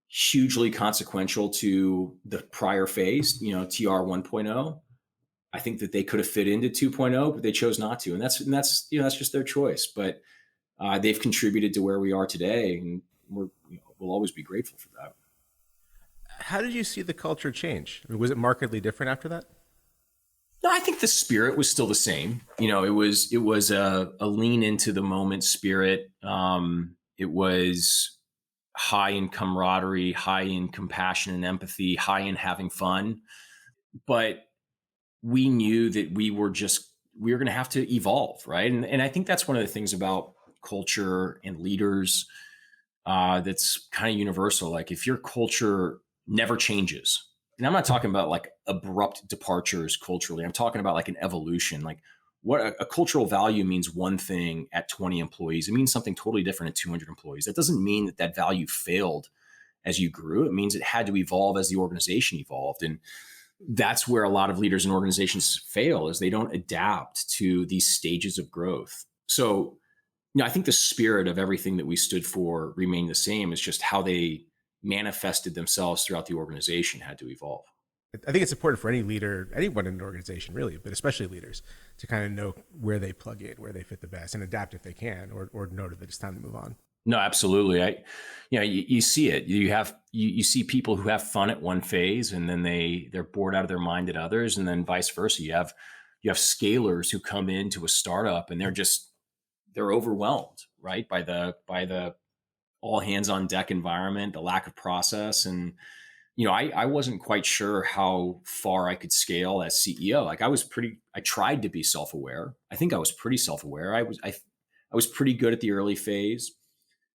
Speaker 1: hugely consequential to the prior phase, TR 1.0. I think that they could have fit into 2.0, but they chose not to. And that's just their choice. But they've contributed to where we are today, and we'll always be grateful for that.
Speaker 2: How did you see the culture change? I mean, was it markedly different after that?
Speaker 1: No, I think the spirit was still the same. It was a lean into the moment spirit. It was high in camaraderie, high in compassion and empathy, high in having fun. But we knew that we were going to have to evolve, right? And I think that's one of the things about culture and leaders that's kind of universal. Like, if your culture never changes, and I'm not talking about like abrupt departures culturally, I'm talking about like an evolution. Like, what a cultural value means one thing at 20 employees, it means something totally different at 200 employees. That doesn't mean that value failed as you grew. It means it had to evolve as the organization evolved. And that's where a lot of leaders and organizations fail, is they don't adapt to these stages of growth. So, I think the spirit of everything that we stood for remained the same. It's just how they manifested themselves throughout the organization had to evolve.
Speaker 2: I think it's important for any leader, anyone in an organization really, but especially leaders, to kind of know where they plug in, where they fit the best, and adapt if they can, or know that it's time to move on.
Speaker 1: No, absolutely. You see it. You see people who have fun at one phase, and then they're bored out of their mind at others, and then vice versa. You have scalers who come into a startup and they're overwhelmed, right, by the all hands on deck environment, the lack of process. And I wasn't quite sure how far I could scale as CEO. Like, I tried to be self-aware. I think I was pretty self-aware. I was pretty good at the early phase.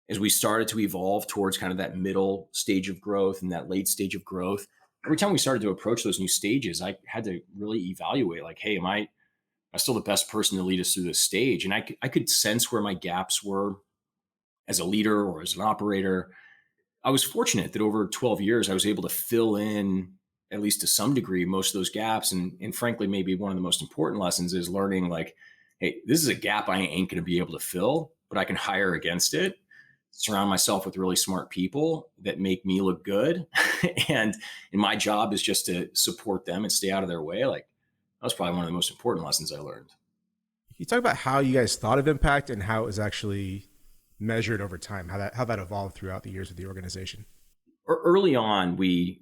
Speaker 1: As we started to evolve towards kind of that middle stage of growth and that late stage of growth, every time we started to approach those new stages, I had to really evaluate, like, hey, am I still the best person to lead us through this stage? And I could sense where my gaps were as a leader or as an operator. I was fortunate that over 12 years, I was able to fill in, at least to some degree, most of those gaps. And frankly, maybe one of the most important lessons is learning, like, hey, this is a gap I ain't going to be able to fill, but I can hire against it, surround myself with really smart people that make me look good. and my job is just to support them and stay out of their way. Like, that was probably one of the most important lessons I learned.
Speaker 2: You talk about how you guys thought of impact and how it was actually measured over time, how that evolved throughout the years of the organization.
Speaker 1: Early on, we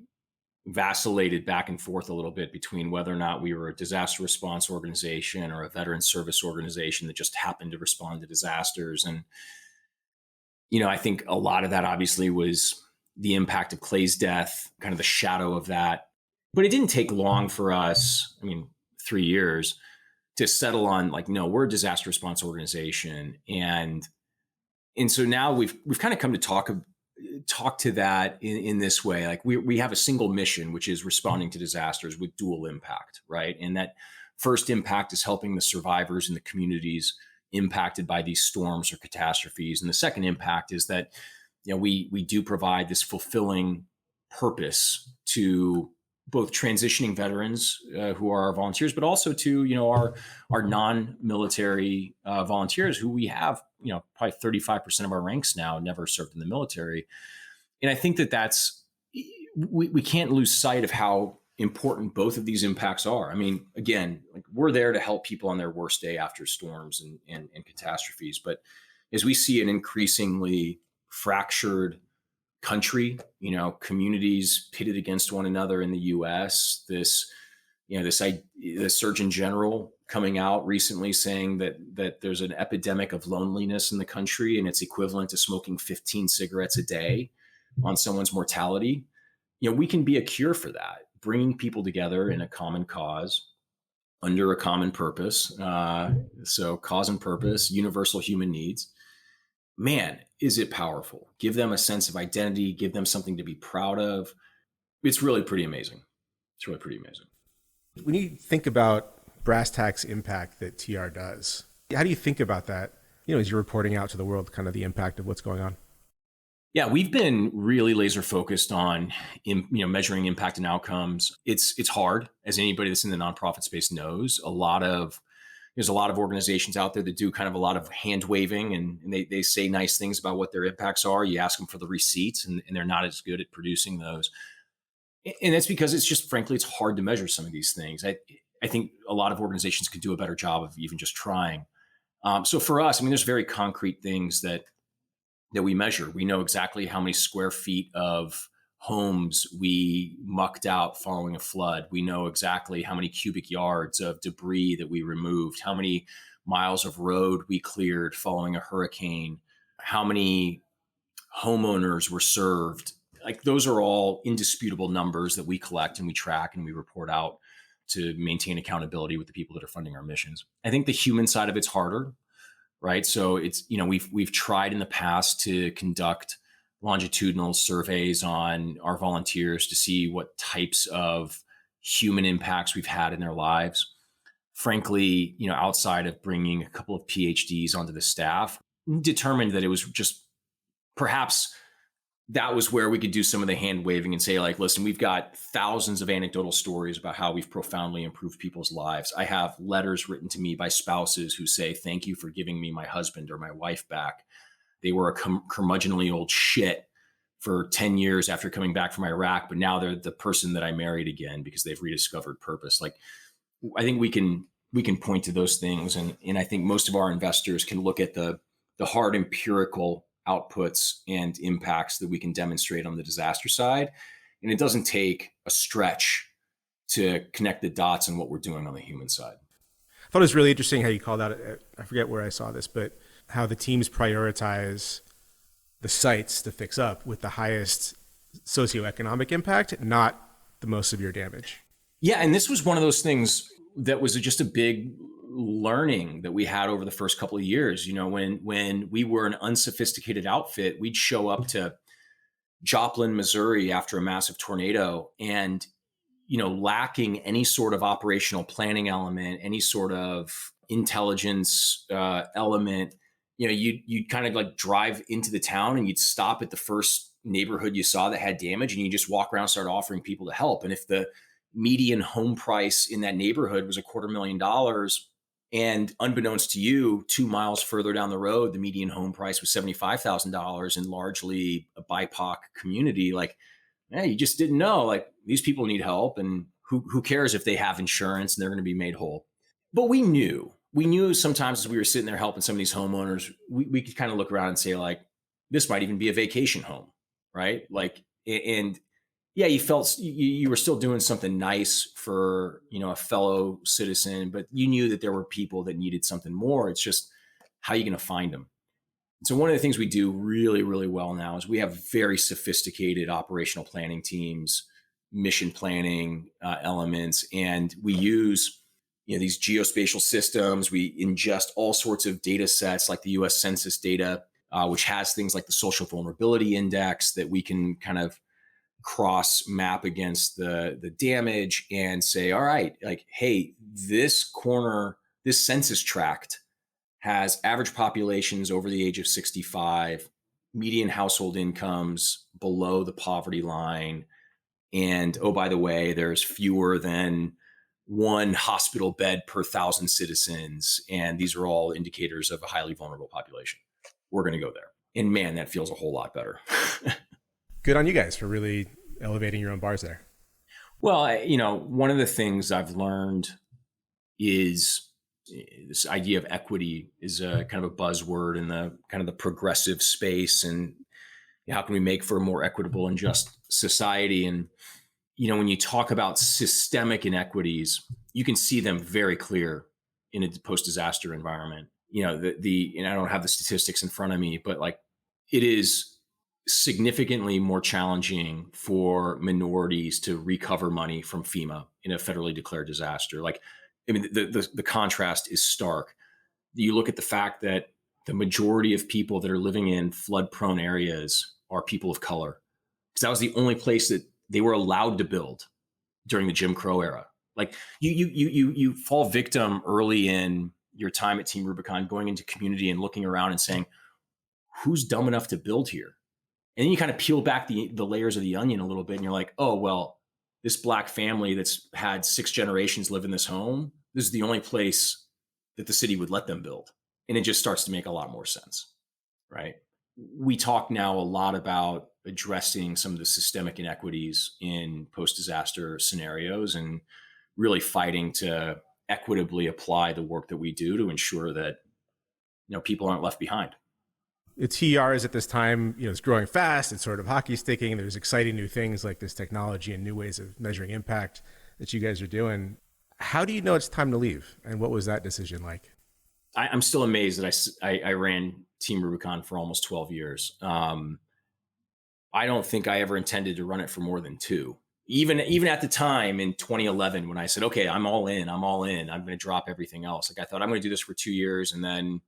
Speaker 1: vacillated back and forth a little bit between whether or not we were a disaster response organization or a veteran service organization that just happened to respond to disasters. And I think a lot of that obviously was the impact of Clay's death, kind of the shadow of that. But it didn't take long for us. I mean, 3 years to settle on like, no, we're a disaster response organization, and so now we've kind of come to talk to that in this way. Like we have a single mission, which is responding to disasters with dual impact, right? And that first impact is helping the survivors in the communities impacted by these storms or catastrophes, and the second impact is that we do provide this fulfilling purpose to both transitioning veterans who are our volunteers, but also to our non-military volunteers who we have probably 35% of our ranks now never served in the military. And I think that that's we can't lose sight of how important both of these impacts are. I mean, again, like we're there to help people on their worst day after storms and catastrophes, but as we see an increasingly fractured country, communities pitted against one another in the U.S. The Surgeon General coming out recently saying that there's an epidemic of loneliness in the country, and it's equivalent to smoking 15 cigarettes a day on someone's mortality. We can be a cure for that, bringing people together in a common cause under a common purpose. So cause and purpose, universal human needs. Man, is it powerful. Give them a sense of identity, give them something to be proud of. It's really pretty amazing. It's really pretty amazing.
Speaker 2: When you think about brass tacks impact that TR does, how do you think about that, as you're reporting out to the world, kind of the impact of what's going on?
Speaker 1: Yeah, we've been really laser focused on measuring impact and outcomes. It's hard, as anybody that's in the nonprofit space knows. There's a lot of organizations out there that do kind of a lot of hand waving, and they say nice things about what their impacts are. You ask them for the receipts, and they're not as good at producing those. And that's because it's just, frankly, it's hard to measure some of these things. I think a lot of organizations could do a better job of even just trying. So for us, I mean, there's very concrete things that we measure. We know exactly how many square feet of homes we mucked out following a flood. We know exactly how many cubic yards of debris that we removed, how many miles of road we cleared following a hurricane, how many homeowners were served. Like those are all indisputable numbers that we collect and we track and we report out to maintain accountability with the people that are funding our missions. I think the human side of it's harder, right? So it's, we've tried in the past to conduct longitudinal surveys on our volunteers to see what types of human impacts we've had in their lives. Frankly, outside of bringing a couple of PhDs onto the staff, determined that it was just perhaps that was where we could do some of the hand waving and say, like, listen, we've got thousands of anecdotal stories about how we've profoundly improved people's lives. I have letters written to me by spouses who say, thank you for giving me my husband or my wife back. They were a curmudgeonly old shit for 10 years after coming back from Iraq, but now they're the person that I married again because they've rediscovered purpose. Like, I think we can point to those things. And I think most of our investors can look at the hard empirical outputs and impacts that we can demonstrate on the disaster side. And it doesn't take a stretch to connect the dots on what we're doing on the human side.
Speaker 2: I thought it was really interesting how you called out, I forget where I saw this, but how the teams prioritize the sites to fix up with the highest socioeconomic impact, not the most severe damage.
Speaker 1: Yeah, and this was one of those things that was just a big learning that we had over the first couple of years. When we were an unsophisticated outfit, we'd show up to Joplin, Missouri after a massive tornado and, lacking any sort of operational planning element, any sort of intelligence element, you'd kind of like drive into the town and you'd stop at the first neighborhood you saw that had damage and you just walk around and start offering people to help. And if the median home price in that neighborhood was $250,000, and unbeknownst to you, 2 miles further down the road, the median home price was $75,000 in largely a BIPOC community, like, you just didn't know, like, these people need help, and who cares if they have insurance and they're going to be made whole. But we knew sometimes as we were sitting there helping some of these homeowners, we could kind of look around and say, like, this might even be a vacation home, right? Like, and yeah, you felt you were still doing something nice for, a fellow citizen, but you knew that there were people that needed something more. It's just, how are you going to find them? So one of the things we do really, really well now is we have very sophisticated operational planning teams mission planning elements, and we use these geospatial systems. We ingest all sorts of data sets like the U.S. Census data, which has things like the Social Vulnerability Index that we can kind of cross map against the damage and say, all right, like, hey, this census tract has average populations over the age of 65, median household incomes below the poverty line. And oh, by the way, there's fewer than one hospital bed per 1,000 citizens. And these are all indicators of a highly vulnerable population. We're going to go there. And man, that feels a whole lot better.
Speaker 2: Good on you guys for really elevating your own bars there.
Speaker 1: Well, one of the things I've learned is this idea of equity is a kind of a buzzword in the kind of the progressive space, and how can we make for a more equitable and just society? And when you talk about systemic inequities, you can see them very clear in a post-disaster environment. And I don't have the statistics in front of me, but like, it is significantly more challenging for minorities to recover money from FEMA in a federally declared disaster. Like, I mean, the contrast is stark. You look at the fact that the majority of people that are living in flood-prone areas are people of color, because that was the only place that they were allowed to build during the Jim Crow era. Like, you fall victim early in your time at Team Rubicon, going into community and looking around and saying, who's dumb enough to build here? And then you kind of peel back the layers of the onion a little bit, and you're like, oh, well, this Black family that's had 6 generations live in this home, this is the only place that the city would let them build. And it just starts to make a lot more sense, right? We talk now a lot about addressing some of the systemic inequities in post-disaster scenarios and really fighting to equitably apply the work that we do to ensure that people aren't left behind.
Speaker 2: TR is at this time, it's growing fast. It's sort of hockey sticking. There's exciting new things like this technology and new ways of measuring impact that you guys are doing. How do you know it's time to leave? And what was that decision like?
Speaker 1: I'm still amazed that I ran Team Rubicon for almost 12 years. I don't think I ever intended to run it for more than 2. Even at the time in 2011, when I said, okay, I'm all in, I'm going to drop everything else. Like, I thought I'm going to do this for 2 years and then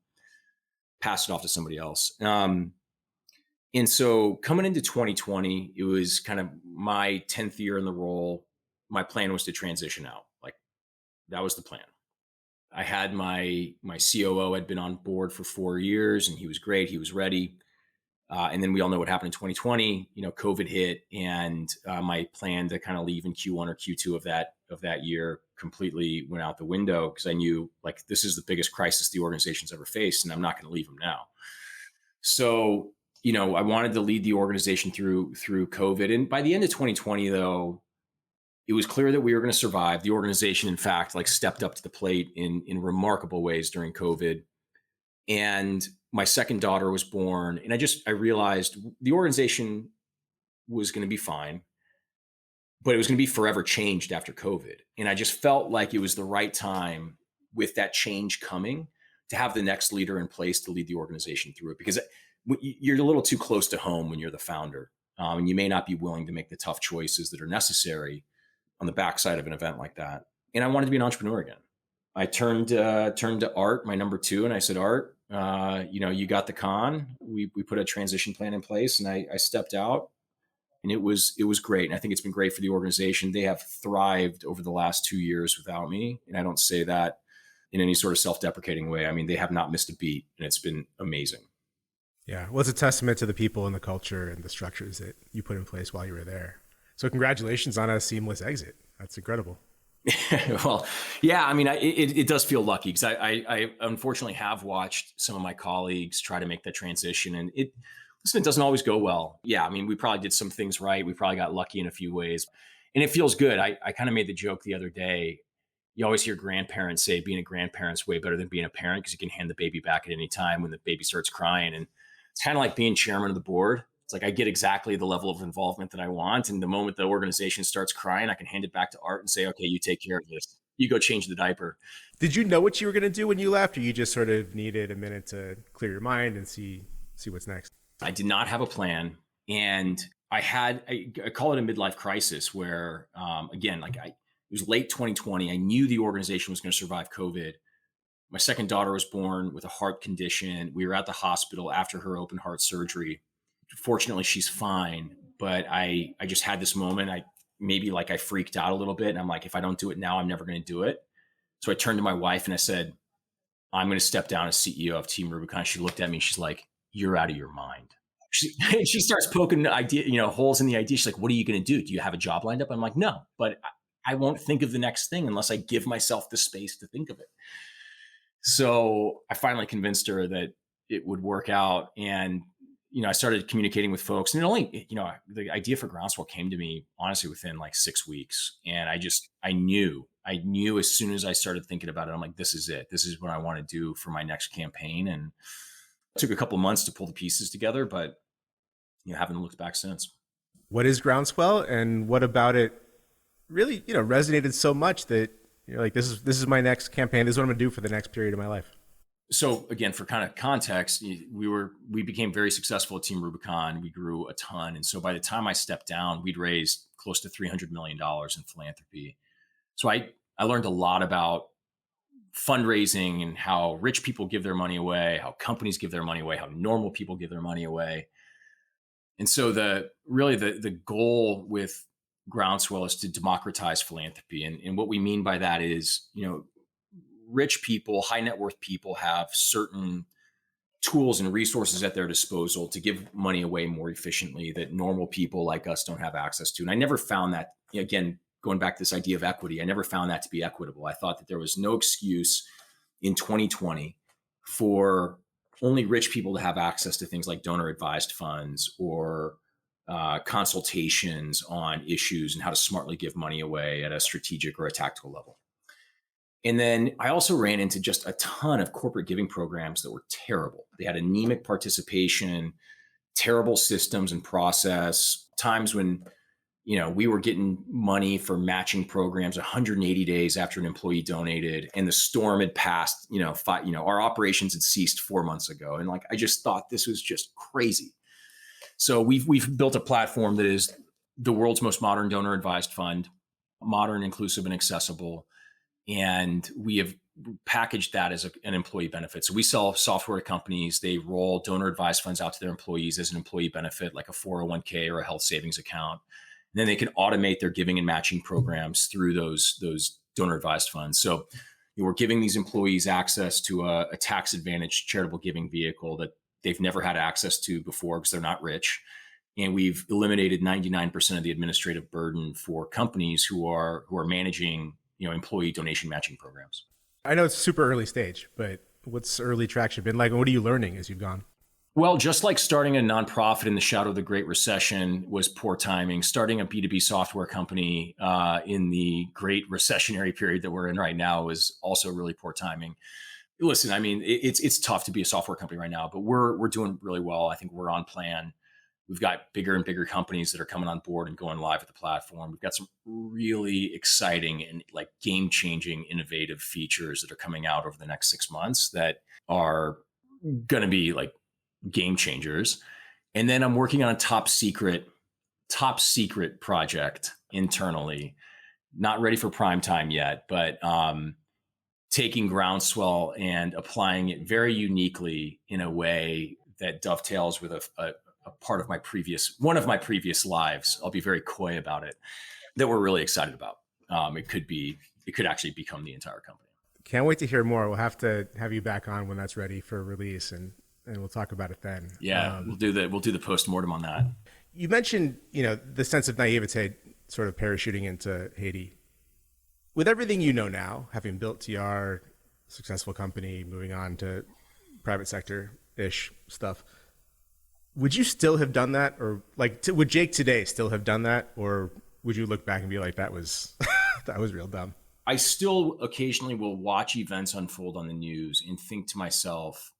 Speaker 1: pass it off to somebody else. And so coming into 2020, it was kind of my 10th year in the role. My plan was to transition out. Like, that was the plan. I had my COO had been on board for 4 years, and he was great. He was ready. And then we all know what happened in 2020. COVID hit, and my plan to kind of leave in Q1 or Q2 of that year completely went out the window, because I knew, like, this is the biggest crisis the organization's ever faced, and I'm not going to leave them now. So, I wanted to lead the organization through COVID. And by the end of 2020, though, it was clear that we were going to survive. The organization, in fact, like, stepped up to the plate in remarkable ways during COVID. And my second daughter was born, and I realized the organization was going to be fine, but it was going to be forever changed after COVID. And I just felt like it was the right time, with that change coming, to have the next leader in place to lead the organization through it, because you're a little too close to home when you're the founder, and you may not be willing to make the tough choices that are necessary on the backside of an event like that. And I wanted to be an entrepreneur again. I turned to Art, my number 2, and I said, Art, you got the con. We put a transition plan in place, and I stepped out, and it was great. And I think it's been great for the organization. They have thrived over the last 2 years without me. And I don't say that in any sort of self-deprecating way. I mean, they have not missed a beat, and it's been amazing.
Speaker 2: Yeah. Well, it's a testament to the people and the culture and the structures that you put in place while you were there. So congratulations on a seamless exit. That's incredible.
Speaker 1: Well, yeah, I mean, it does feel lucky, because I unfortunately have watched some of my colleagues try to make that transition, and it doesn't always go well. Yeah, I mean, we probably did some things right. We probably got lucky in a few ways, and it feels good. I kind of made the joke the other day. You always hear grandparents say being a grandparent's way better than being a parent, because you can hand the baby back at any time when the baby starts crying. And it's kind of like being chairman of the board. It's like, I get exactly the level of involvement that I want. And the moment the organization starts crying, I can hand it back to Art and say, okay, you take care of this. You go change the diaper.
Speaker 2: Did you know what you were going to do when you left, or you just sort of needed a minute to clear your mind and see what's next?
Speaker 1: I did not have a plan. And I call it a midlife crisis where, again, it was late 2020. I knew the organization was going to survive COVID. My second daughter was born with a heart condition. We were at the hospital after her open heart surgery. Fortunately, she's fine, but I just had this moment. I freaked out a little bit, and I'm like, if I don't do it now, I'm never going to do it. So I turned to my wife and I said, I'm going to step down as CEO of Team Rubicon. She looked at me. She's like, you're out of your mind. She starts poking holes in the idea. She's like, what are you going to do? Do you have a job lined up? I'm like, no, but I won't think of the next thing unless I give myself the space to think of it. So I finally convinced her that it would work out. And, I started communicating with folks, and the idea for Groundswell came to me honestly within like 6 weeks. And I knew as soon as I started thinking about it, I'm like, this is it. This is what I want to do for my next campaign. And it took a couple of months to pull the pieces together, but haven't looked back since.
Speaker 2: What is Groundswell, and what about it really, resonated so much that you're like, this is my next campaign. This is what I'm going to do for the next period of my life?
Speaker 1: So again, for kind of context, we became very successful at Team Rubicon. We grew a ton. And so by the time I stepped down, we'd raised close to $300 million in philanthropy. So I learned a lot about fundraising and how rich people give their money away, how companies give their money away, how normal people give their money away. And so the goal with Groundswell is to democratize philanthropy. And what we mean by that is, rich people, high net worth people have certain tools and resources at their disposal to give money away more efficiently that normal people like us don't have access to. And I never found that, again, going back to this idea of equity, I never found that to be equitable. I thought that there was no excuse in 2020 for only rich people to have access to things like donor advised funds or consultations on issues and how to smartly give money away at a strategic or a tactical level. And then I also ran into just a ton of corporate giving programs that were terrible. They had anemic participation, terrible systems and process, times when, we were getting money for matching programs 180 days after an employee donated, and the storm had passed, our operations had ceased 4 months ago. And I just thought this was just crazy. So we've built a platform that is the world's most modern donor advised fund, modern, inclusive, and accessible. And we have packaged that as an employee benefit. So we sell software to companies. They roll donor advised funds out to their employees as an employee benefit, like a 401k or a health savings account. And then they can automate their giving and matching programs through those donor advised funds. So we're giving these employees access to a tax advantaged charitable giving vehicle that they've never had access to before because they're not rich. And we've eliminated 99% of the administrative burden for companies who are managing employee donation matching programs.
Speaker 2: I know it's super early stage, but what's early traction been like? And what are you learning as you've gone?
Speaker 1: Well, just like starting a nonprofit in the shadow of the Great Recession was poor timing, starting a B2B software company in the great recessionary period that we're in right now was also really poor timing. Listen, I mean, it's tough to be a software company right now, but we're doing really well. I think we're on plan. We've got bigger and bigger companies that are coming on board and going live with the platform. We've got some really exciting and game-changing, innovative features that are coming out over the next 6 months that are going to be game changers. And then I'm working on a top secret project internally, not ready for prime time yet, but taking Groundswell and applying it very uniquely in a way that dovetails with a part of one of my previous lives. I'll be very coy about it, that we're really excited about. It could actually become the entire company.
Speaker 2: Can't wait to hear more. We'll have to have you back on when that's ready for release, and we'll talk about it then.
Speaker 1: Yeah, we'll do the postmortem on that.
Speaker 2: You mentioned, the sense of naivete sort of parachuting into Haiti. With everything you know now, having built TR, successful company, moving on to private sector-ish stuff, would you still have done that? Or would Jake today still have done that? Or would you look back and be like, that was that was real dumb?
Speaker 1: I still occasionally will watch events unfold on the news and think to myself,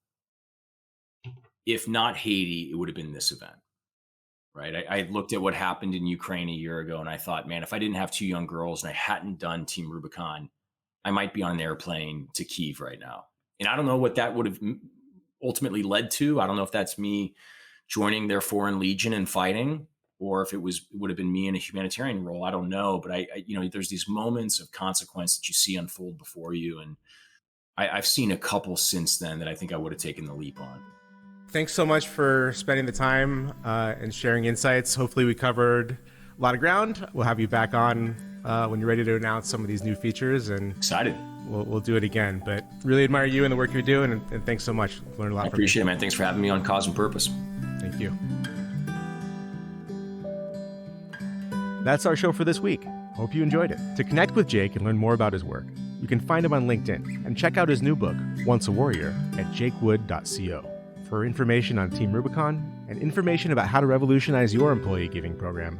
Speaker 1: if not Haiti, it would have been this event, right? I looked at what happened in Ukraine a year ago and I thought, man, if I didn't have two young girls and I hadn't done Team Rubicon, I might be on an airplane to Kyiv right now. And I don't know what that would have ultimately led to. I don't know if that's me joining their foreign legion and fighting. or if it would have been me in a humanitarian role. I don't know, but there's these moments of consequence that you see unfold before you, and I've seen a couple since then that I think I would have taken the leap on.
Speaker 2: Thanks so much for spending the time and sharing insights. Hopefully we covered a lot of ground. We'll have you back on when you're ready to announce some of these new features, and
Speaker 1: Excited.
Speaker 2: we'll do it again. But really admire you and the work you're doing, and thanks so much. Learned a lot
Speaker 1: I
Speaker 2: from you.
Speaker 1: appreciate it, man. Thanks for having me on Cause and Purpose.
Speaker 2: Thank you. That's our show for this week. Hope you enjoyed it. To connect with Jake and learn more about his work, you can find him on LinkedIn and check out his new book, Once a Warrior, at jakewood.co. For information on Team Rubicon and information about how to revolutionize your employee giving program,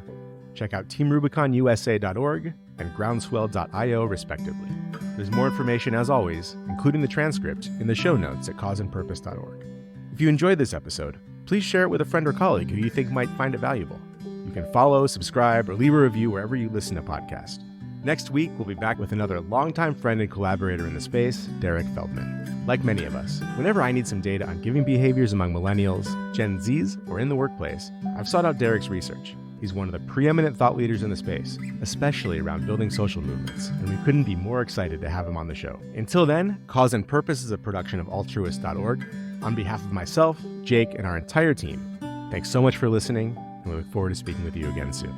Speaker 2: check out teamrubiconusa.org and groundswell.io, respectively. There's more information, as always, including the transcript, in the show notes at causeandpurpose.org. If you enjoyed this episode, please share it with a friend or colleague who you think might find it valuable. You can follow, subscribe, or leave a review wherever you listen to podcasts. Next week, we'll be back with another longtime friend and collaborator in the space, Derek Feldman. Like many of us, whenever I need some data on giving behaviors among millennials, Gen Zs, or in the workplace, I've sought out Derek's research. He's one of the preeminent thought leaders in the space, especially around building social movements, and we couldn't be more excited to have him on the show. Until then, Cause and Purpose is a production of altruist.org. On behalf of myself, Jake, and our entire team, thanks so much for listening, and we look forward to speaking with you again soon.